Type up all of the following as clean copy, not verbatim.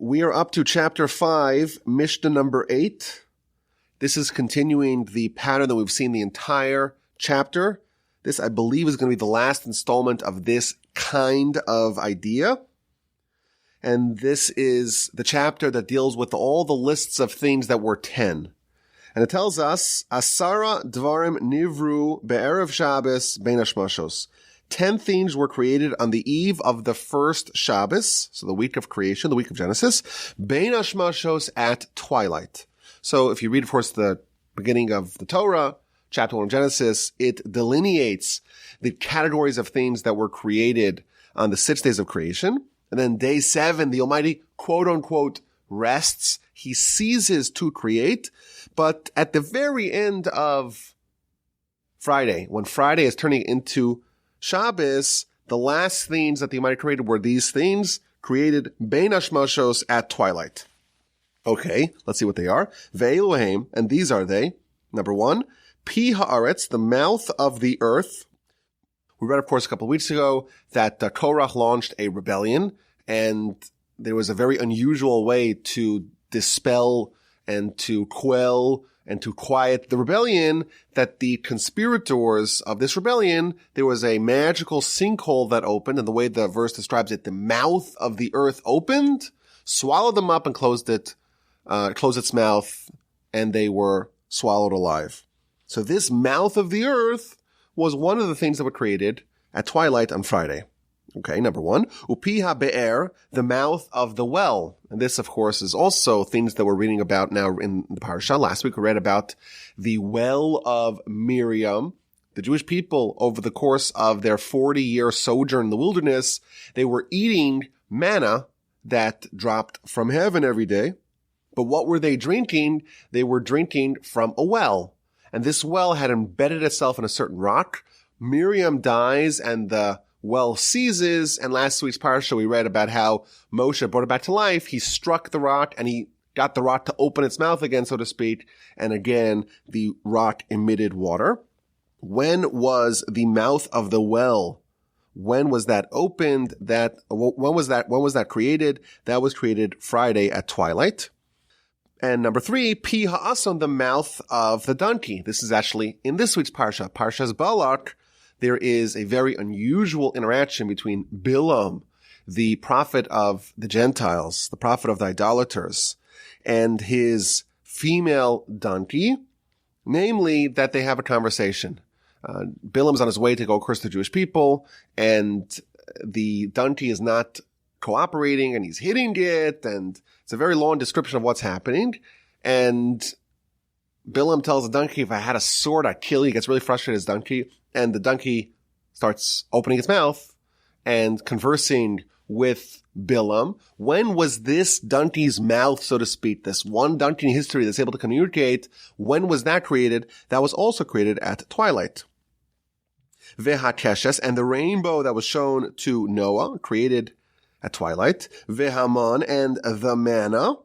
We are up to chapter 5, Mishnah number 8. This is continuing the pattern that we've seen the entire chapter. This, I believe, is going to be the last installment of this kind of idea. And this is the chapter that deals with all the lists of things that were 10. And it tells us, Asara dvarim nivru be'erev Shabbos bein hashmashos. 10 things were created on the eve of the first Shabbos, so the week of creation, the week of Genesis, bein hashmashos at twilight. So if you read, of course, the beginning of the Torah, chapter 1 of Genesis, it delineates the categories of things that were created on the 6 days of creation. And then day 7, the Almighty, quote unquote, rests. He ceases to create. But at the very end of Friday, when Friday is turning into Shabbos, the last things that the Almighty created were these things created bein hashmashos at twilight. Okay, let's see what they are. Ve'elohem, and these are they. Number 1, pi haaretz, the mouth of the earth. We read, of course, a couple of weeks ago that Korach launched a rebellion, and there was a very unusual way to dispel and to quell and to quiet the rebellion, that the conspirators of this rebellion, there was a magical sinkhole that opened, and the way the verse describes it, the mouth of the earth opened, swallowed them up and closed its mouth, and they were swallowed alive. So this mouth of the earth was one of the things that were created at twilight on Friday. Okay, number 1, upi ha-be'er, the mouth of the well. And this, of course, is also things that we're reading about now in the parasha. Last week we read about the well of Miriam. The Jewish people, over the course of their 40-year sojourn in the wilderness, they were eating manna that dropped from heaven every day. But what were they drinking? They were drinking from a well. And this well had embedded itself in a certain rock. Miriam dies and the well seizes. And last week's parasha, we read about how Moshe brought it back to life. He struck the rock and he got the rock to open its mouth again, so to speak. And again, the rock emitted water. When was the mouth of the well? When was that opened? When was that created? That was created Friday at twilight. And number 3, pi ha'ason, the mouth of the donkey. This is actually in this week's parsha, Parshas Balak. There is a very unusual interaction between Bilam, the prophet of the Gentiles, the prophet of the idolaters, and his female donkey, namely that they have a conversation. Bilam's on his way to go curse the Jewish people, and the donkey is not cooperating, and he's hitting it, and it's a very long description of what's happening. And Bilam tells the donkey, if I had a sword, I'd kill you. He gets really frustrated, his donkey, and the donkey starts opening its mouth and conversing with Bilam. When was this donkey's mouth, so to speak, this one donkey in history that's able to communicate, when was that created? That was also created at twilight. Vehakeshes, and the rainbow that was shown to Noah, created at twilight. Vehaman, and the manna.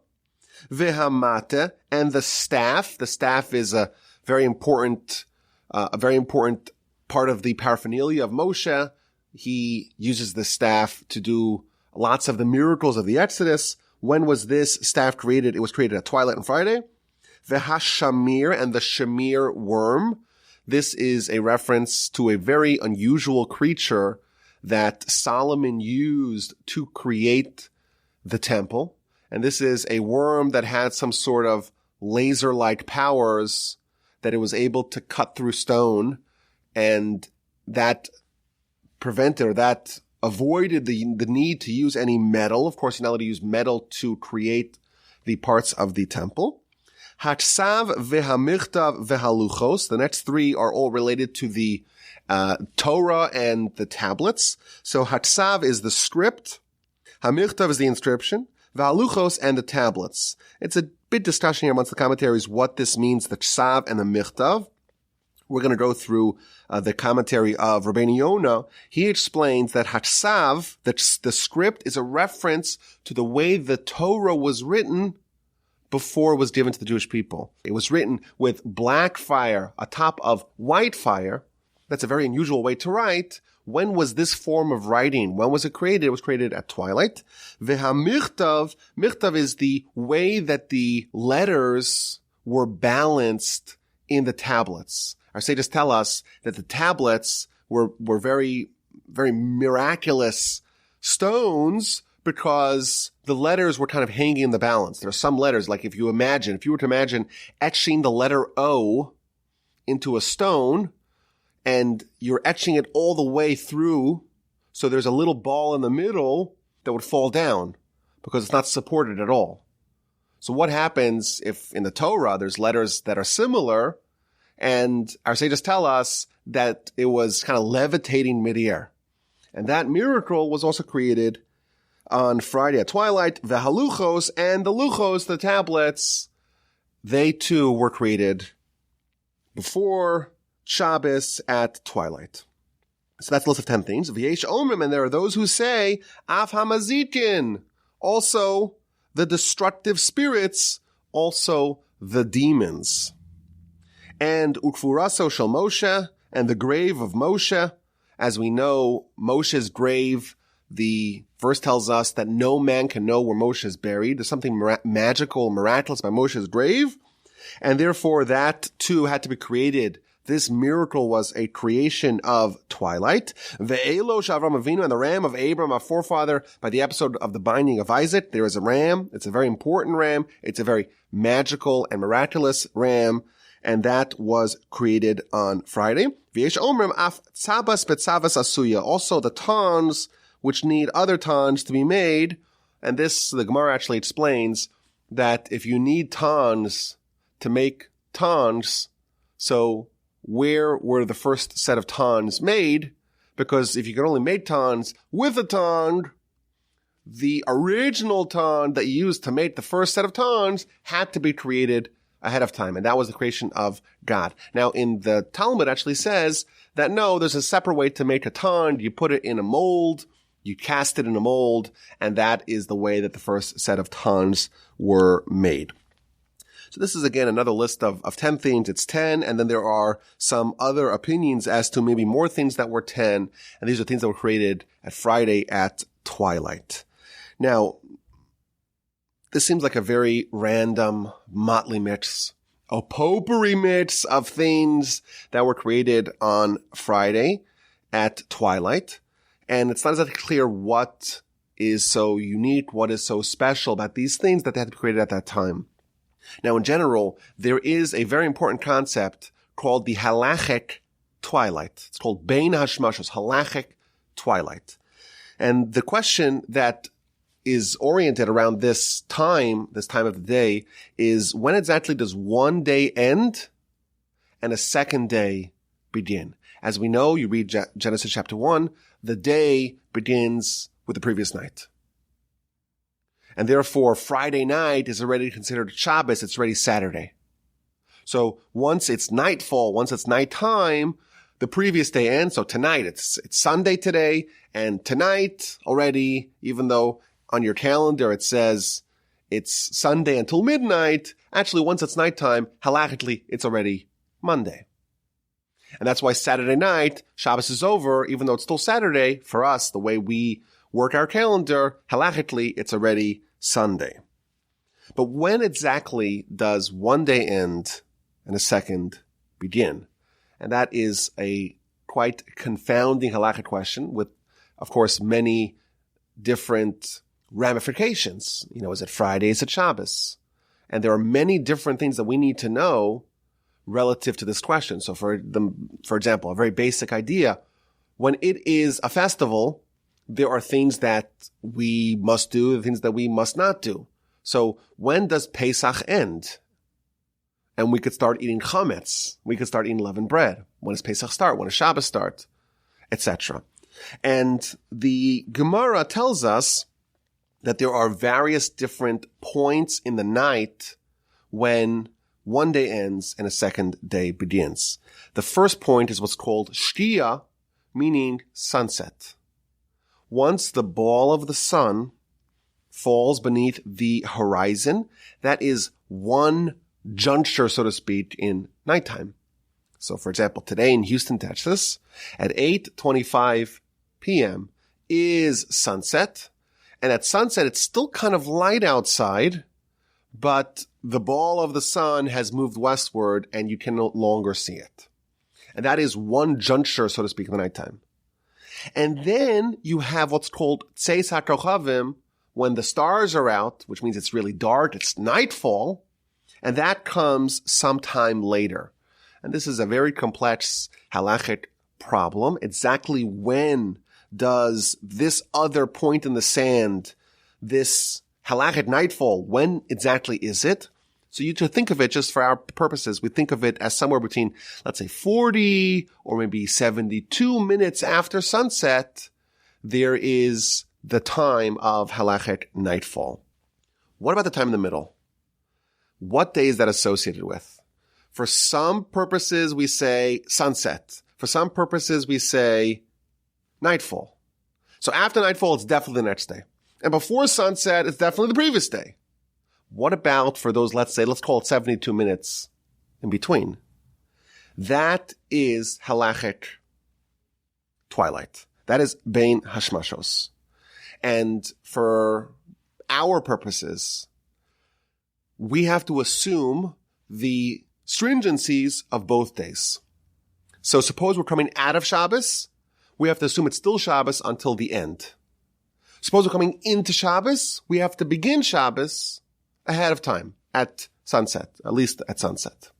Vehamate, and the staff. The staff is a very important part of the paraphernalia of Moshe. He uses the staff to do lots of the miracles of the Exodus. When was this staff created? It was created at twilight on Friday. Vehashamir, and the shamir worm. This is a reference to a very unusual creature that Solomon used to create the temple. And this is a worm that had some sort of laser-like powers, that it was able to cut through stone, and that prevented, or that avoided the need to use any metal. Of course, you're not allowed to use metal to create the parts of the temple. Hatsav vehamichtav vehaluchos. The next 3 are all related to the Torah and the tablets. So Hatsav is the script. Hamichtav is the inscription. Valuchos, and the tablets. It's a bit discussion here amongst the commentaries what this means, the Tsav and the Michtav. We're going to go through the commentary of Rabbeinu Yonah. He explains that Hatsav, the script, is a reference to the way the Torah was written before it was given to the Jewish people. It was written with black fire atop of white fire. That's a very unusual way to write. when was this form of writing? When was it created? It was created at twilight. Ve'hamichtav, michtav is the way that the letters were balanced in the tablets. Our sages tell us that the tablets were very, very miraculous stones because the letters were kind of hanging in the balance. There are some letters, like if you were to imagine etching the letter O into a stone, and you're etching it all the way through, so there's a little ball in the middle that would fall down because it's not supported at all. So what happens if in the Torah there's letters that are similar, and our sages tell us that it was kind of levitating midair. And that miracle was also created on Friday at twilight. The haluchos and the luchos, the tablets, they too were created before Shabbos at twilight. So that's the list of 10 things. V'yesh omrim, and there are those who say, af hamazikin, also the destructive spirits, also the demons. And ukfuraso shel Moshe, and the grave of Moshe. As we know, Moshe's grave, the verse tells us that no man can know where Moshe is buried. There's something magical, miraculous by Moshe's grave. And therefore that too had to be created. This miracle was a creation of twilight. Ve'elo Avram Avinu, and the ram of Abram, our forefather, by the episode of the binding of Isaac. There is a ram. It's a very important ram. It's a very magical and miraculous ram. And that was created on Friday. V'yesh omrim af tzabas betzavas asuya. Also the tons which need other tons to be made. And this, the Gemara actually explains that if you need tons to make tons, so where were the first set of tons made? Because if you could only make tons with a ton, the original ton that you used to make the first set of tons had to be created ahead of time. And that was the creation of God. Now, in the Talmud actually says that no, there's a separate way to make a ton. You put it in a mold, you cast it in a mold, and that is the way that the first set of tons were made. So this is, again, another list of 10 things. It's 10, and then there are some other opinions as to maybe more things that were 10, and these are things that were created at Friday at twilight. Now, this seems like a very random, motley mix, a potpourri mix of things that were created on Friday at twilight, and it's not exactly clear what is so unique, what is so special about these things that they had to be created at that time. Now, in general, there is a very important concept called the halachic twilight. It's called Bein Hashmashos, halachic twilight. And the question that is oriented around this time of the day, is when exactly does one day end and a second day begin? As we know, you read Genesis chapter 1, the day begins with the previous night. And therefore, Friday night is already considered Shabbos, it's already Saturday. So once it's nightfall, once it's nighttime, the previous day ends. So tonight, it's Sunday today, and tonight already, even though on your calendar it says it's Sunday until midnight, actually once it's nighttime, halachically, it's already Monday. And that's why Saturday night, Shabbos is over, even though it's still Saturday, for us, the way we work our calendar, halachically, it's already Sunday. But when exactly does one day end and a second begin? And that is a quite confounding halachic question with, of course, many different ramifications. You know, is it Friday? Is it Shabbos? And there are many different things that we need to know relative to this question. So for example, a very basic idea, when it is a festival, there are things that we must do, things that we must not do. So when does Pesach end? And we could start eating chametz. We could start eating leavened bread. When does Pesach start? When does Shabbos start? Etc. And the Gemara tells us that there are various different points in the night when one day ends and a second day begins. The first point is what's called shkia, meaning sunset. Once the ball of the sun falls beneath the horizon, that is one juncture, so to speak, in nighttime. So for example, today in Houston, Texas, at 8:25 p.m. is sunset. And at sunset, it's still kind of light outside, but the ball of the sun has moved westward and you can no longer see it. And that is one juncture, so to speak, in the nighttime. And then you have what's called Tzeis HaKochavim, when the stars are out, which means it's really dark, it's nightfall, and that comes sometime later. And this is a very complex halachic problem. Exactly when does this other point in the sand, this halachic nightfall, when exactly is it? So you to think of it, just for our purposes, we think of it as somewhere between, let's say, 40 or maybe 72 minutes after sunset, there is the time of halachic nightfall. What about the time in the middle? What day is that associated with? For some purposes, we say sunset. For some purposes, we say nightfall. So after nightfall, it's definitely the next day. And before sunset, it's definitely the previous day. What about for those, let's call it 72 minutes in between? That is halachic twilight. That is bein hashmashos. And for our purposes, we have to assume the stringencies of both days. So suppose we're coming out of Shabbos, we have to assume it's still Shabbos until the end. Suppose we're coming into Shabbos, we have to begin Shabbos ahead of time at sunset, at least at sunset.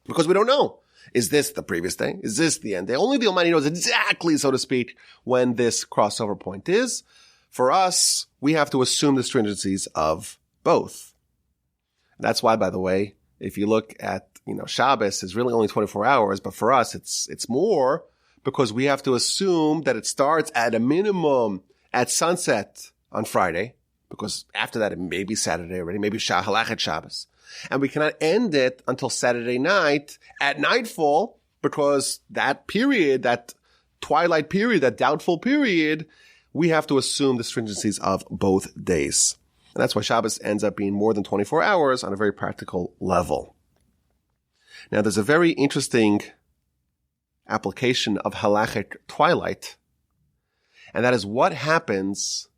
Because we don't know. Is this the previous day? Is this the end day? Only the Almighty knows exactly, so to speak, when this crossover point is. For us, we have to assume the stringencies of both. That's why, by the way, if you look at, Shabbos is really only 24 hours, but for us, it's more because we have to assume that it starts at a minimum at sunset on Friday, because after that, it may be Saturday already, maybe Halachet Shabbos. And we cannot end it until Saturday night at nightfall, because that period, that twilight period, that doubtful period, we have to assume the stringencies of both days. And that's why Shabbos ends up being more than 24 hours on a very practical level. Now, there's a very interesting application of halachic twilight, and that is what happens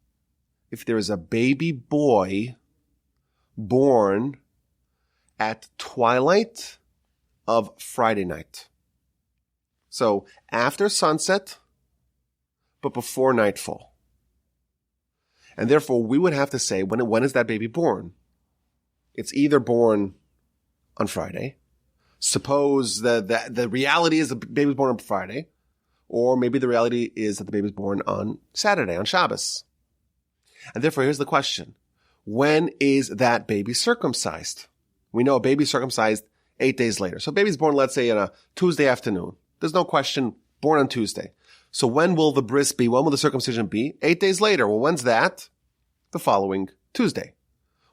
if there is a baby boy born at twilight of Friday night. So after sunset, but before nightfall. And therefore, we would have to say, when is that baby born? It's either born on Friday. Suppose that the reality is the baby's born on Friday, or maybe the reality is that the baby's born on Saturday, on Shabbos. And therefore, here's the question. When is that baby circumcised? We know a baby's circumcised 8 days later. So baby's born, let's say, on a Tuesday afternoon. There's no question, born on Tuesday. So when will the bris be? When will the circumcision be? 8 days later. Well, when's that? The following Tuesday.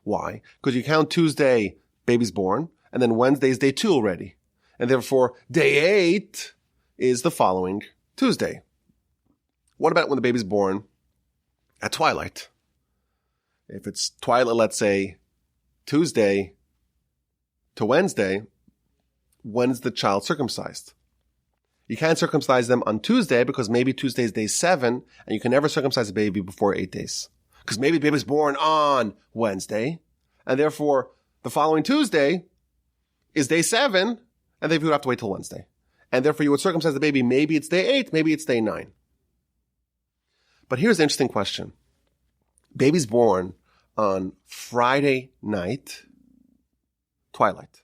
Why? Because you count Tuesday, baby's born, and then Wednesday's day 2 already. And therefore, day 8 is the following Tuesday. What about when the baby's born at twilight? If it's twilight, let's say, Tuesday to Wednesday, when's the child circumcised? You can't circumcise them on Tuesday because maybe Tuesday is day 7, and you can never circumcise a baby before 8 days. Because maybe the baby's born on Wednesday, and therefore the following Tuesday is day 7, and then you would have to wait till Wednesday. And therefore you would circumcise the baby, maybe it's day 8, maybe it's day 9. But here's the interesting question. Baby's born on Friday night, twilight.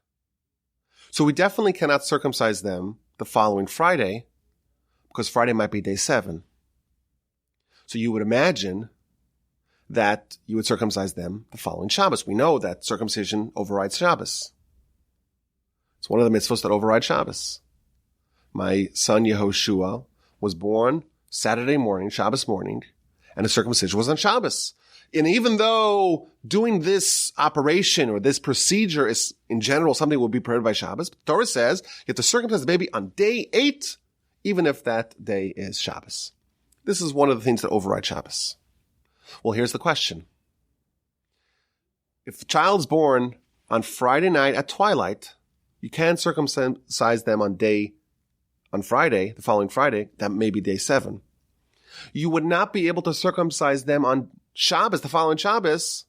So we definitely cannot circumcise them the following Friday, because Friday might be day 7. So you would imagine that you would circumcise them the following Shabbos. We know that circumcision overrides Shabbos. It's one of the mitzvahs that override Shabbos. My son Yehoshua was born Saturday morning, Shabbos morning, and his circumcision was on Shabbos. And even though doing this operation or this procedure is, in general, something that will be prohibited by Shabbos, the Torah says you have to circumcise the baby on day 8, even if that day is Shabbos. This is one of the things that override Shabbos. Well, here's the question. If the child's born on Friday night at twilight, You can circumcise them on Friday, the following Friday. That may be day 7. You would not be able to circumcise them on Shabbos, the following Shabbos,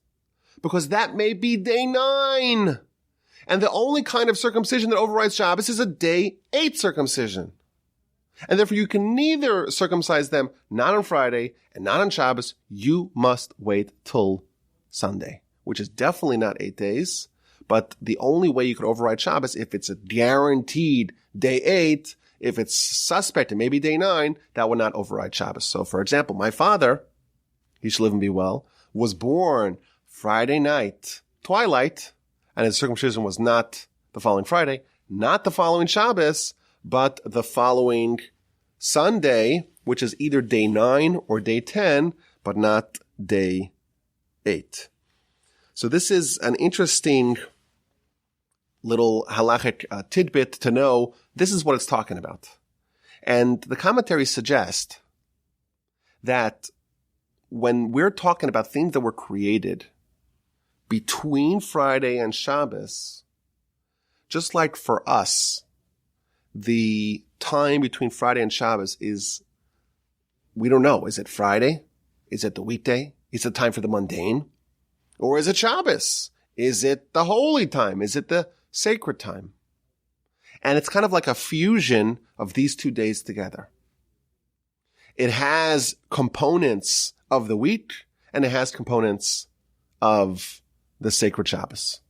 because that may be day 9. And the only kind of circumcision that overrides Shabbos is a day 8 circumcision. And therefore you can neither circumcise them not on Friday and not on Shabbos. You must wait till Sunday, which is definitely not 8 days. But the only way you could override Shabbos, if it's a guaranteed day 8, if it's suspect and maybe day 9, that would not override Shabbos. So for example, my father, he should live and be well, was born Friday night, twilight, and his circumcision was not the following Friday, not the following Shabbos, but the following Sunday, which is either day 9 or day 10, but not day 8. So this is an interesting little halachic tidbit to know. This is what it's talking about. And the commentaries suggest that when we're talking about things that were created between Friday and Shabbos, just like for us, the time between Friday and Shabbos is, we don't know. Is it Friday? Is it the weekday? Is it time for the mundane? Or is it Shabbos? Is it the holy time? Is it the sacred time? And it's kind of like a fusion of these 2 days together. It has components of the week and it has components of the sacred Shabbos.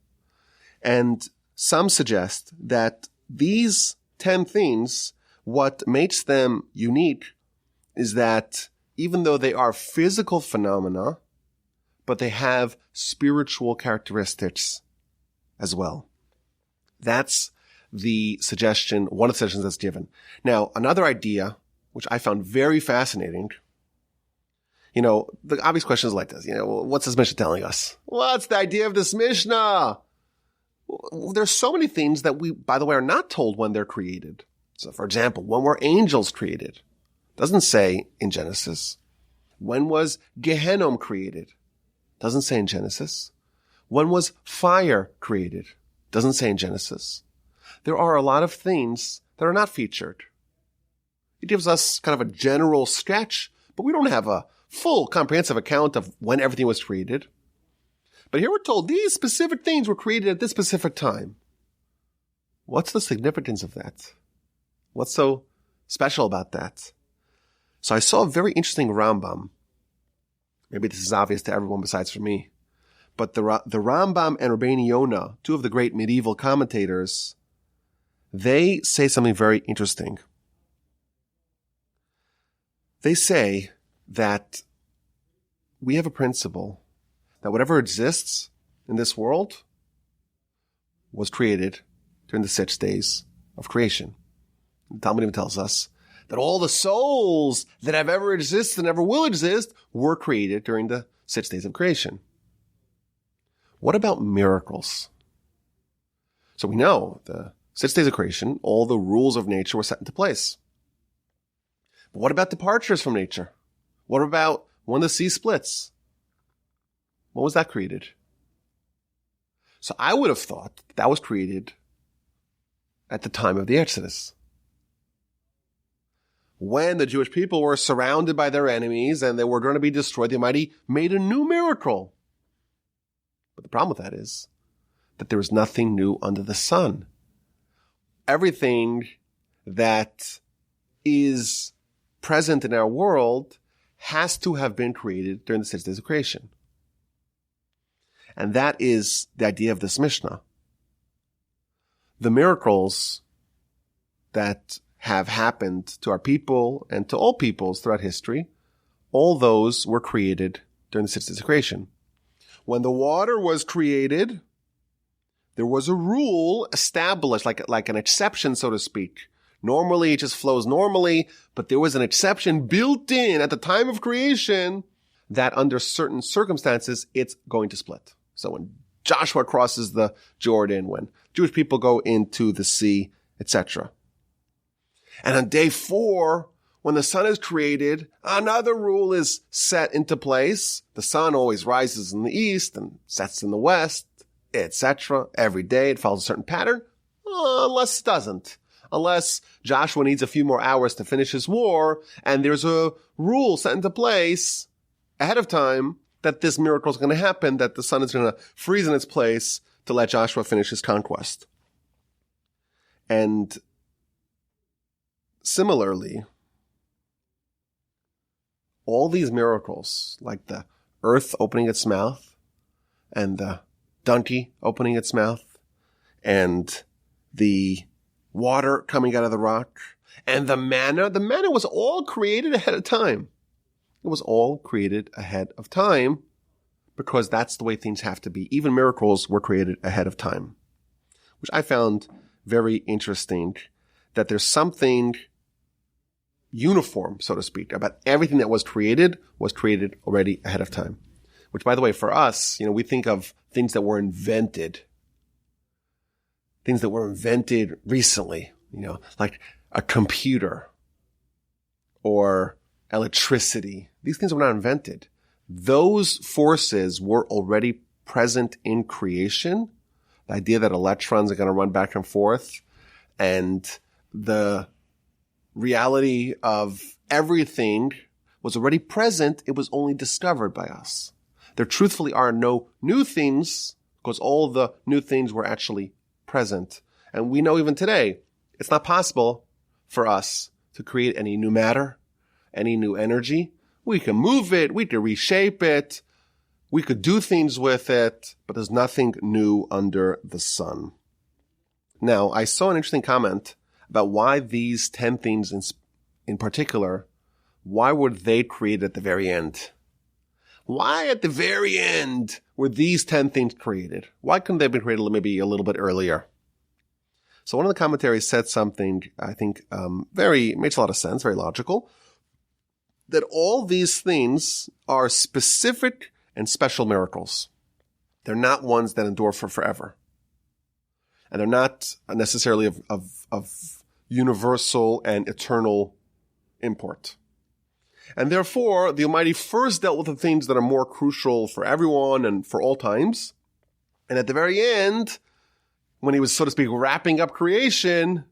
And some suggest that these 10 things, what makes them unique is that even though they are physical phenomena, but they have spiritual characteristics as well. That's the suggestion, one of the suggestions that's given. Now, another idea, which I found very fascinating, the obvious question is like this, what's this Mishnah telling us? What's the idea of this Mishnah? There's so many things that we, by the way, are not told when they're created. So, for example, when were angels created? Doesn't say in Genesis. When was Gehenom created? Doesn't say in Genesis. When was fire created? Doesn't say in Genesis. There are a lot of things that are not featured. It gives us kind of a general sketch, but we don't have a full comprehensive account of when everything was created. But here we're told these specific things were created at this specific time. What's the significance of that? What's so special about that? So I saw a very interesting Rambam. Maybe this is obvious to everyone besides for me. But the Rambam and Rabbeinu Yonah, two of the great medieval commentators, they say something very interesting. They say that we have a principle that whatever exists in this world was created during the 6 days of creation. The Talmud even tells us that all the souls that have ever existed and ever will exist were created during the 6 days of creation. What about miracles? So we know the 6 days of creation, all the rules of nature were set into place. But what about departures from nature? What about when the sea splits? When was that created? So I would have thought that was created at the time of the Exodus, when the Jewish people were surrounded by their enemies and they were going to be destroyed. The Almighty made a new miracle. But the problem with that is that there is nothing new under the sun. Everything that is present in our world has to have been created during the 6 days of creation. And that is the idea of this Mishnah. The miracles that have happened to our people and to all peoples throughout history, all those were created during the 6 days of creation. When the water was created, there was a rule established, like an exception, so to speak. Normally, it just flows normally, but there was an exception built in at the time of creation that under certain circumstances, it's going to split. So when Joshua crosses the Jordan, when Jewish people go into the sea, etc. And on day 4, when the sun is created, another rule is set into place. The sun always rises in the east and sets in the west, etc. Every day it follows a certain pattern. unless it doesn't. Unless Joshua needs a few more hours to finish his war, and there's a rule set into place ahead of time that this miracle is going to happen, that the sun is going to freeze in its place to let Joshua finish his conquest. And similarly, all these miracles, like the earth opening its mouth, and the donkey opening its mouth, and the water coming out of the rock, and the manna was all created ahead of time. It was all created ahead of time because that's the way things have to be. Even miracles were created ahead of time, which I found very interesting, that there's something uniform, so to speak, about everything that was created already ahead of time. Which, by the way, for us, we think of things that were invented. Things that were invented recently, like a computer or electricity. These things were not invented. Those forces were already present in creation. The idea that electrons are going to run back and forth, and the reality of everything was already present. It was only discovered by us. There truthfully are no new things because all the new things were actually present. And we know even today, it's not possible for us to create any new matter, any new energy. We can move it, we can reshape it, we could do things with it, but there's nothing new under the sun. Now, I saw an interesting comment about why these 10 things in particular, why were they created at the very end? Why at the very end were these 10 things created? Why couldn't they have been created maybe a little bit earlier? So one of the commentaries said something I think makes a lot of sense, very logical, that all these things are specific and special miracles. They're not ones that endure for forever. And they're not necessarily of universal and eternal import. And therefore, the Almighty first dealt with the things that are more crucial for everyone and for all times. And at the very end, when he was, so to speak, wrapping up creation,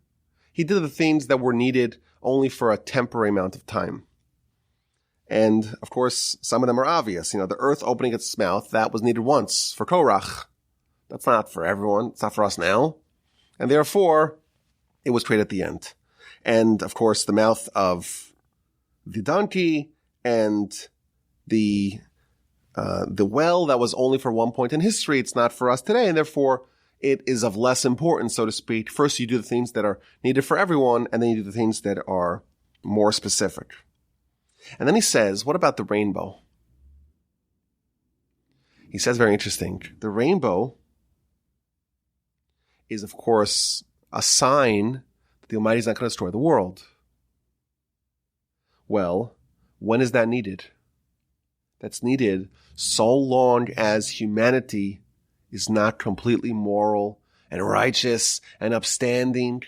he did the things that were needed only for a temporary amount of time. And, of course, some of them are obvious. The earth opening its mouth, that was needed once for Korach. That's not for everyone. It's not for us now. And therefore, it was created at the end. And, of course, the mouth of the donkey and the well, that was only for one point in history. It's not for us today, and therefore it is of less importance, so to speak. First, you do the things that are needed for everyone, and then you do the things that are more specific. And then he says, what about the rainbow? He says very interesting. The rainbow is, of course, a sign that the Almighty is not going to destroy the world. Well, when is that needed? That's needed so long as humanity is not completely moral and righteous and upstanding.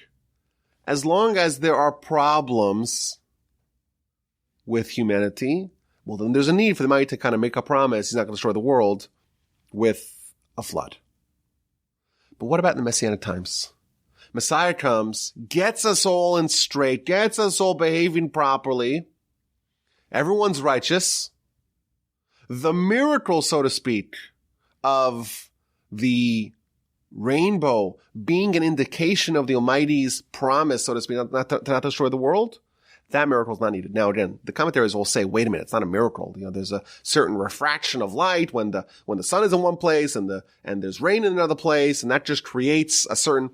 As long as there are problems with humanity, well, then there's a need for the Almighty to kind of make a promise he's not going to destroy the world with a flood. But what about in the Messianic times? Messiah comes, gets us all in straight, gets us all behaving properly. Everyone's righteous. The miracle, so to speak, of the rainbow being an indication of the Almighty's promise, so to speak, not to destroy the world, that miracle is not needed. Now, again, the commentaries will say, wait a minute, it's not a miracle. There's a certain refraction of light when the sun is in one place and there's rain in another place, and that just creates a certain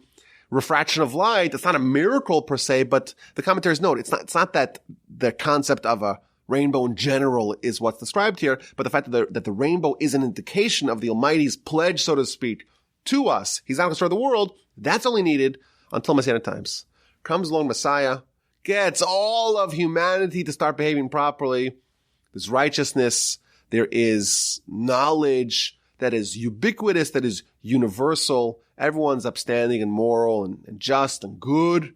refraction of light. It's not a miracle per se, but the commentaries note it's not that the concept of a rainbow in general is what's described here, but the fact that the rainbow is an indication of the Almighty's pledge, so to speak, to us. He's not going to destroy the world. That's only needed until Messianic times. Comes along Messiah, gets all of humanity to start behaving properly. There's righteousness. There is knowledge that is ubiquitous, that is universal. Everyone's upstanding and moral and just and good.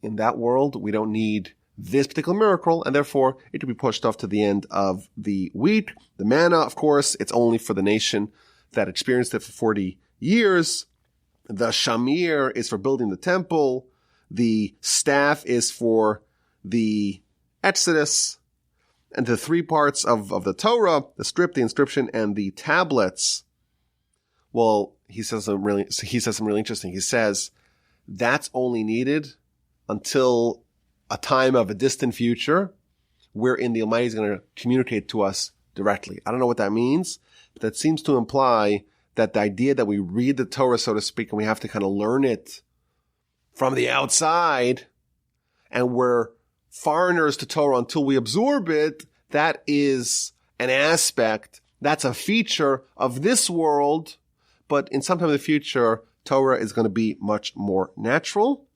In that world, we don't need this particular miracle, and therefore it to be pushed off to the end of the week. The manna, of course, it's only for the nation that experienced it for 40 years. The shamir is for building the temple. The staff is for the exodus. And the three parts of the Torah, the script, the inscription, and the tablets. Well, he says something really interesting. He says that's only needed until a time of a distant future wherein the Almighty is going to communicate to us directly. I don't know what that means, but that seems to imply that the idea that we read the Torah, so to speak, and we have to kind of learn it from the outside, and we're foreigners to Torah until we absorb it, that is an aspect, that's a feature of this world, but in some time in the future, Torah is going to be much more natural.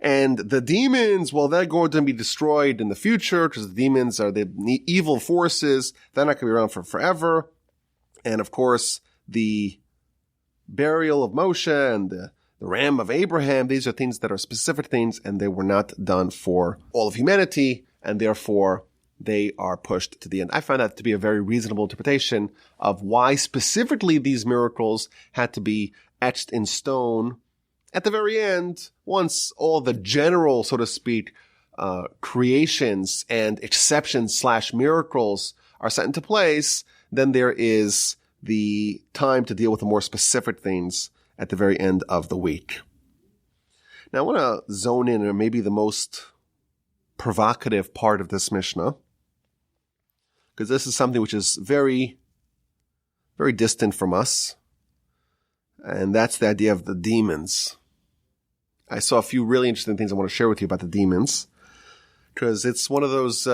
And the demons, well, they're going to be destroyed in the future because the demons are the evil forces. They're not going to be around for forever. And of course, the burial of Moshe and the ram of Abraham, these are things that are specific things, and they were not done for all of humanity, and therefore they are pushed to the end. I find that to be a very reasonable interpretation of why specifically these miracles had to be etched in stone at the very end, once all the general, so to speak, creations and exceptions / miracles are set into place, then there is the time to deal with the more specific things at the very end of the week. Now I want to zone in on maybe the most provocative part of this Mishnah, because this is something which is very, very distant from us, and that's the idea of the demons. I saw a few really interesting things I want to share with you about the demons, because it's one of those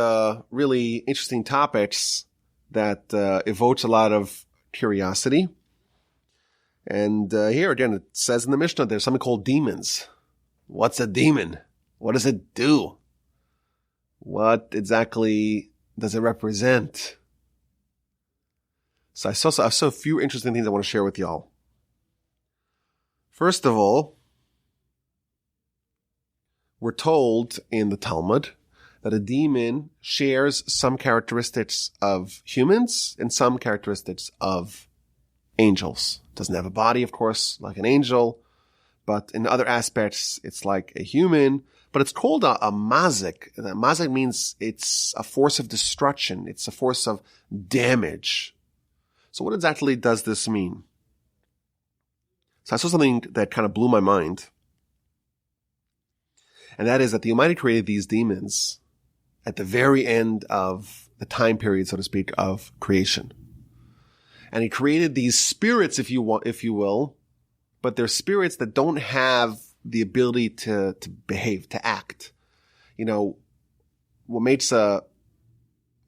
really interesting topics that evokes a lot of curiosity. And here again, it says in the Mishnah, there's something called demons. What's a demon? What does it do? What exactly does it represent? So I saw a few interesting things I want to share with y'all. First of all, we're told in the Talmud that a demon shares some characteristics of humans and some characteristics of angels. It doesn't have a body, of course, like an angel, but in other aspects, it's like a human, but it's called a mazik. Mazik means it's a force of destruction. It's a force of damage. So what exactly does this mean? So I saw something that kind of blew my mind. And that is that the Almighty created these demons at the very end of the time period, so to speak, of creation. And he created these spirits, if you will, but they're spirits that don't have the ability to behave, to act. You know, what makes a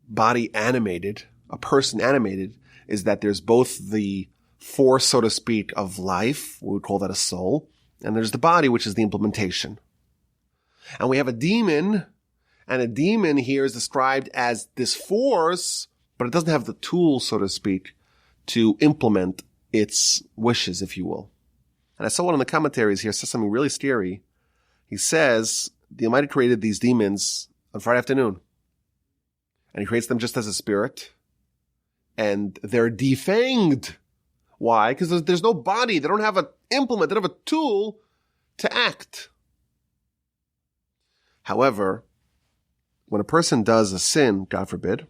body animated, a person animated, is that there's both the force, so to speak, of life, we would call that a soul, and there's the body, which is the implementation. And we have a demon, and a demon here is described as this force, but it doesn't have the tools, so to speak, to implement its wishes, if you will. And I saw one in the commentaries here, says something really scary. He says, the Almighty created these demons on Friday afternoon. And he creates them just as a spirit. And they're defanged. Why? Because there's no body. They don't have an implement. They don't have a tool to act. However, when a person does a sin, God forbid,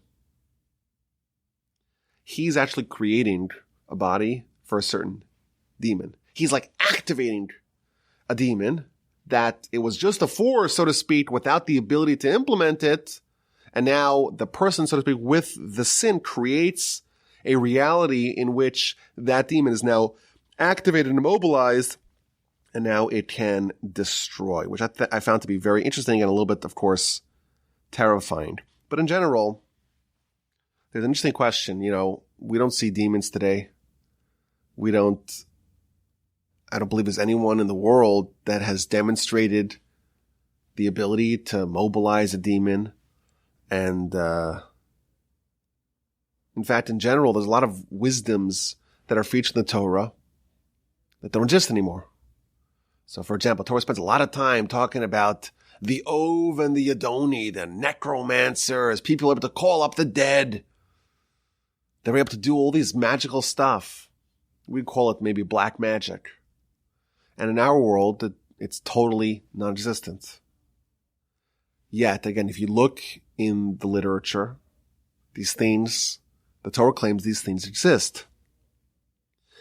he's actually creating a body for a certain demon. He's like activating a demon that it was just a force, so to speak, without the ability to implement it. And now the person, so to speak, with the sin creates a reality in which that demon is now activated and immobilized, and now it can destroy, which I found to be very interesting and a little bit, of course, terrifying. But in general, there's an interesting question. You know, we don't see demons today. I don't believe there's anyone in the world that has demonstrated the ability to mobilize a demon. And, in fact, in general, there's a lot of wisdoms that are featured in the Torah that don't exist anymore. So, for example, Torah spends a lot of time talking about the Ov and the Yadoni, the necromancers, people able to call up the dead. They're able to do all these magical stuff. We'd call it maybe black magic. And in our world, it's totally non-existent. Yet, again, if you look in the literature, these things, the Torah claims these things exist.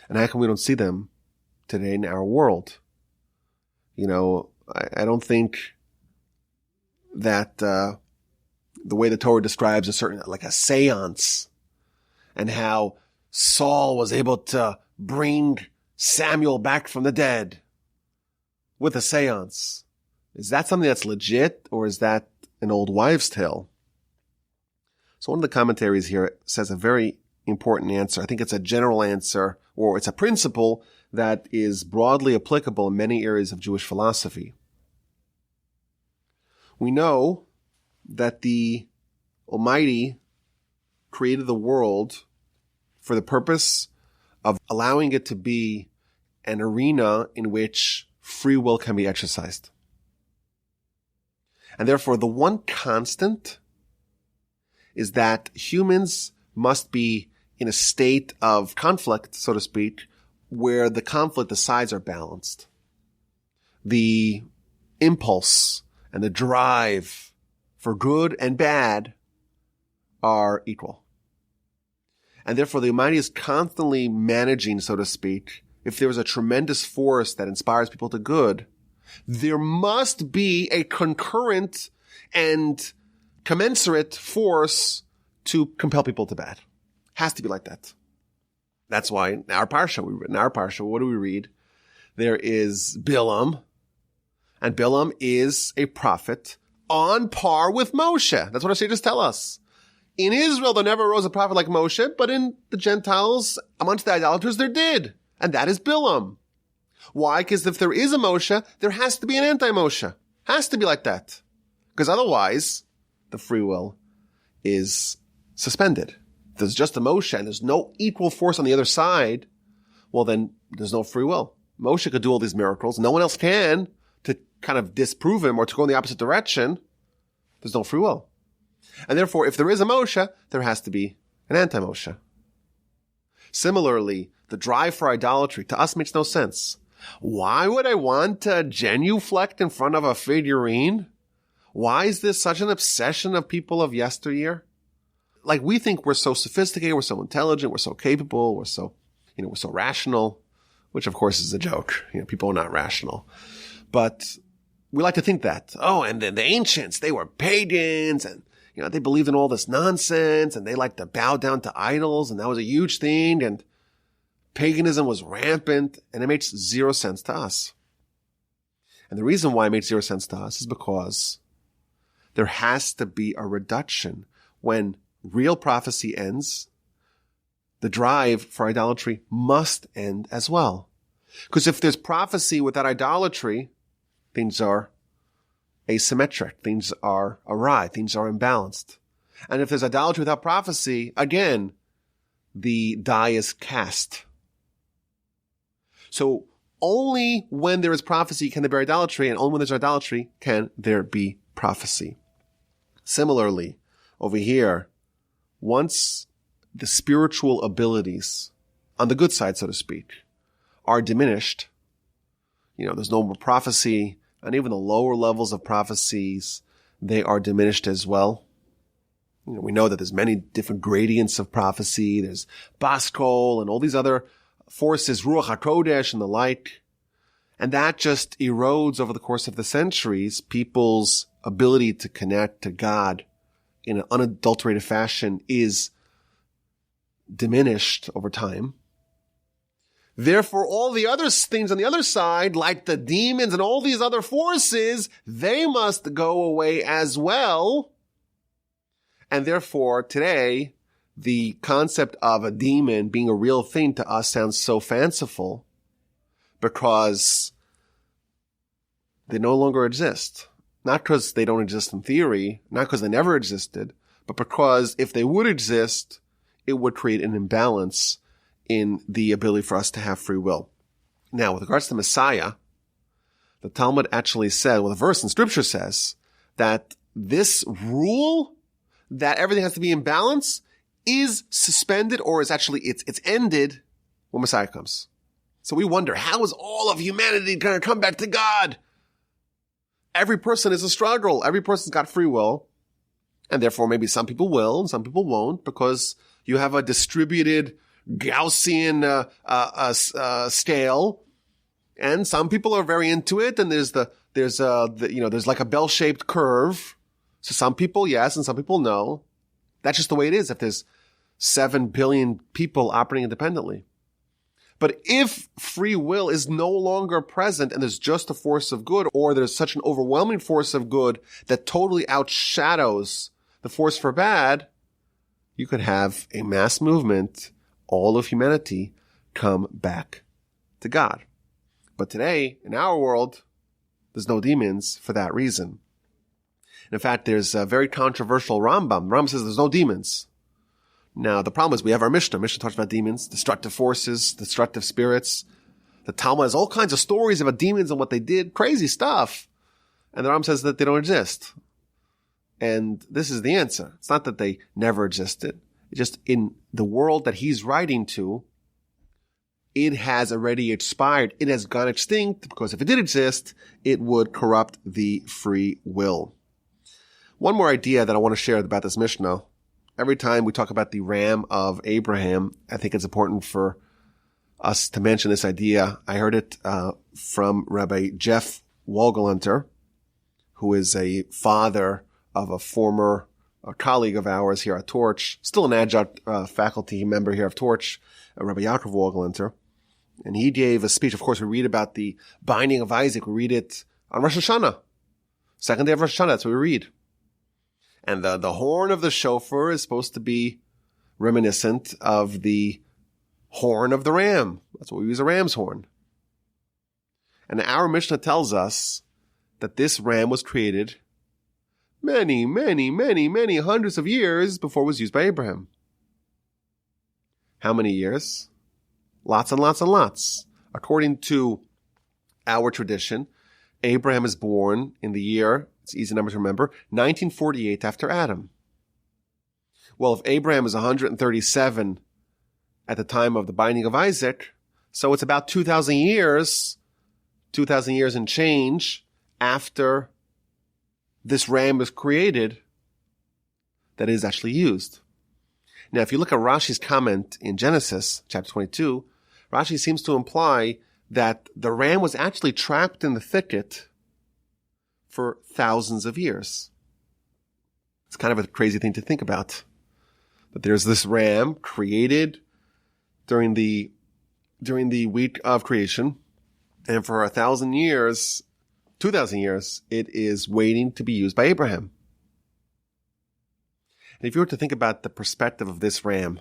And how come we don't see them today in our world? I don't think that the way the Torah describes like a seance, and how Saul was able to bring Samuel back from the dead with a seance. Is that something that's legit, or is that an old wives' tale? So one of the commentaries here says a very important answer. I think it's a general answer, or it's a principle that is broadly applicable in many areas of Jewish philosophy. We know that the Almighty created the world for the purpose of allowing it to be an arena in which free will can be exercised. And therefore, the one constant is that humans must be in a state of conflict, so to speak, where the sides are balanced. The impulse and the drive for good and bad are equal. And therefore, the Almighty is constantly managing, so to speak. If there is a tremendous force that inspires people to good, there must be a concurrent and commensurate force to compel people to bad. Has to be like that. That's why in our parsha, what do we read? There is Bilam, and Bilam is a prophet on par with Moshe. That's what our sages tell us. In Israel, there never arose a prophet like Moshe, but in the Gentiles, amongst the idolaters, there did. And that is Bilam. Why? Because if there is a Moshe, there has to be an anti-Moshe. Has to be like that. Because otherwise, the free will is suspended. If there's just a Moshe and there's no equal force on the other side, well then, there's no free will. Moshe could do all these miracles. No one else can to kind of disprove him or to go in the opposite direction. There's no free will. And therefore, if there is a Moshe, there has to be an anti-Moshe. Similarly, the drive for idolatry to us makes no sense. Why would I want to genuflect in front of a figurine? Why is this such an obsession of people of yesteryear? Like, we think we're so sophisticated, we're so intelligent, we're so capable, we're so rational, which of course is a joke. People are not rational. But we like to think that. Oh, and then the ancients, they were pagans, and they believed in all this nonsense, and they liked to bow down to idols, and that was a huge thing, and paganism was rampant, and it makes zero sense to us. And the reason why it makes zero sense to us is because there has to be a reduction. When real prophecy ends, the drive for idolatry must end as well. Because if there's prophecy without idolatry, things are asymmetric, things are awry, things are imbalanced. And if there's idolatry without prophecy, again, the die is cast. So only when there is prophecy can there be idolatry, and only when there's idolatry can there be prophecy. Similarly, over here, once the spiritual abilities, on the good side, so to speak, are diminished, there's no more prophecy, and even the lower levels of prophecies, they are diminished as well. We know that there's many different gradients of prophecy. There's Baskol and all these other forces, Ruach HaKodesh and the like. And that just erodes over the course of the centuries people's ability to connect to God in an unadulterated fashion is diminished over time. Therefore, all the other things on the other side, like the demons and all these other forces, they must go away as well. And therefore, today, the concept of a demon being a real thing to us sounds so fanciful because they no longer exist. Not because they don't exist in theory, not because they never existed, but because if they would exist, it would create an imbalance in the ability for us to have free will. Now, with regards to Messiah, the Talmud actually said, the verse in Scripture says that this rule that everything has to be in balance is suspended, or is actually it's ended when Messiah comes. So we wonder, how is all of humanity going to come back to God? Every person is a struggle. Every person's got free will. And therefore, maybe some people will and some people won't, because you have a distributed Gaussian scale. And some people are very into it. And there's like a bell-shaped curve. So some people, yes, and some people, no. That's just the way it is if there's 7 billion people operating independently. But if free will is no longer present and there's just a force of good, or there's such an overwhelming force of good that totally outshadows the force for bad, you could have a mass movement, all of humanity come back to God. But today, in our world, there's no demons for that reason. In fact, there's a very controversial Rambam. Rambam says there's no demons. Now, the problem is we have our Mishnah. Mishnah talks about demons, destructive forces, destructive spirits. The Talmud has all kinds of stories about demons and what they did, crazy stuff. And the Rambam says that they don't exist. And this is the answer. It's not that they never existed. It's just in the world that he's writing to, it has already expired. It has gone extinct because if it did exist, it would corrupt the free will. One more idea that I want to share about this Mishnah. Every time we talk about the ram of Abraham, I think it's important for us to mention this idea. I heard it from Rabbi Jeff Wogelunter, who is a father of a former colleague of ours here at Torch, still an adjunct faculty member here of Torch, Rabbi Yaakov Wogelunter. And he gave a speech. Of course, we read about the binding of Isaac. We read it on Rosh Hashanah. Second day of Rosh Hashanah, that's what we read. And the horn of the shofar is supposed to be reminiscent of the horn of the ram. That's what we use, a ram's horn. And our Mishnah tells us that this ram was created many hundreds of years before it was used by Abraham. How many years? Lots and lots and lots. According to our tradition, Abraham is born in the year, it's an easy number to remember, 1948 after Adam. Well, if Abraham is 137 at the time of the binding of Isaac, so it's about 2,000 years and change after this ram was created that is actually used. Now, if you look at Rashi's comment in Genesis chapter 22, Rashi seems to imply that the ram was actually trapped in the thicket for thousands of years. It's kind of a crazy thing to think about. That there's this ram created during the week of creation, and for 1,000 years, 2,000 years, it is waiting to be used by Abraham. And if you were to think about the perspective of this ram,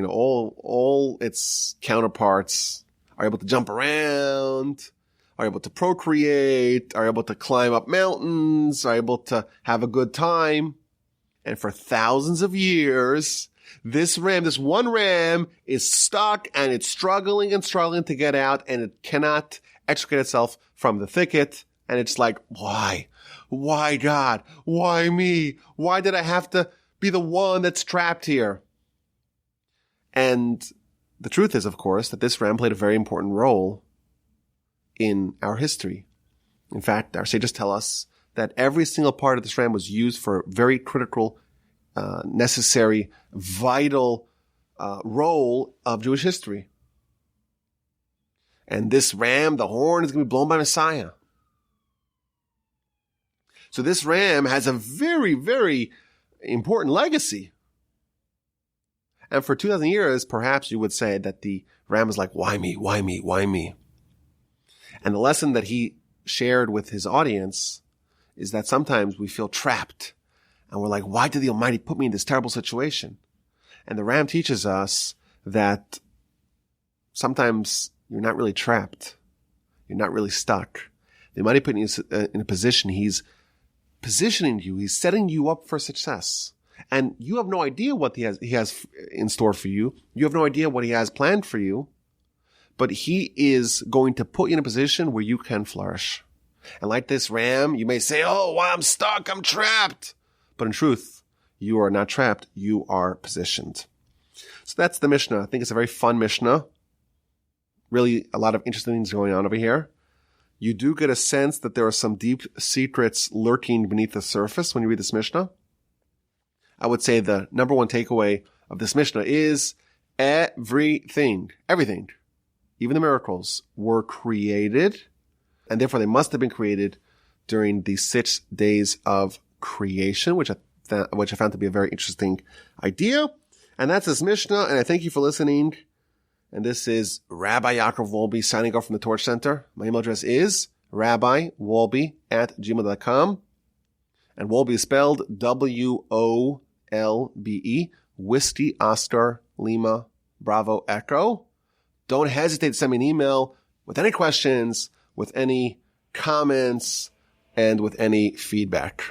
all its counterparts are able to jump around, are able to procreate, are able to climb up mountains, are able to have a good time. And for thousands of years, this one ram is stuck and it's struggling to get out, and it cannot extricate itself from the thicket. And it's like, why? Why God? Why me? Why did I have to be the one that's trapped here? And the truth is, of course, that this ram played a very important role in our history. In fact, our sages tell us that every single part of this ram was used for a very critical, necessary, vital role of Jewish history. And this ram, the horn, is going to be blown by Messiah. So this ram has a very, very important legacy. And for 2,000 years, perhaps you would say that the ram is like, why me? Why me? Why me? And the lesson that he shared with his audience is that sometimes we feel trapped. And we're like, why did the Almighty put me in this terrible situation? And the ram teaches us that sometimes you're not really trapped. You're not really stuck. The Almighty put you in a position. He's positioning you. He's setting you up for success. And you have no idea what he has in store for you. You have no idea what he has planned for you. But he is going to put you in a position where you can flourish. And like this ram, you may say, oh, I'm stuck, I'm trapped. But in truth, you are not trapped. You are positioned. So that's the Mishnah. I think it's a very fun Mishnah. really a lot of interesting things going on over here. You do get a sense that there are some deep secrets lurking beneath the surface when you read this Mishnah. I would say the number one takeaway of this Mishnah is everything, even the miracles, were created, and therefore they must have been created during the 6 days of creation, which I found to be a very interesting idea. And that's this Mishnah, and I thank you for listening. And this is Rabbi Yaakov Wolbe signing off from the Torch Center. My email address is rabbiwolbe@gmail.com. And Wolbe is spelled W-O-L-B-E, Whiskey, Oscar, Lima, Bravo, Echo. Don't hesitate to send me an email with any questions, with any comments, and with any feedback.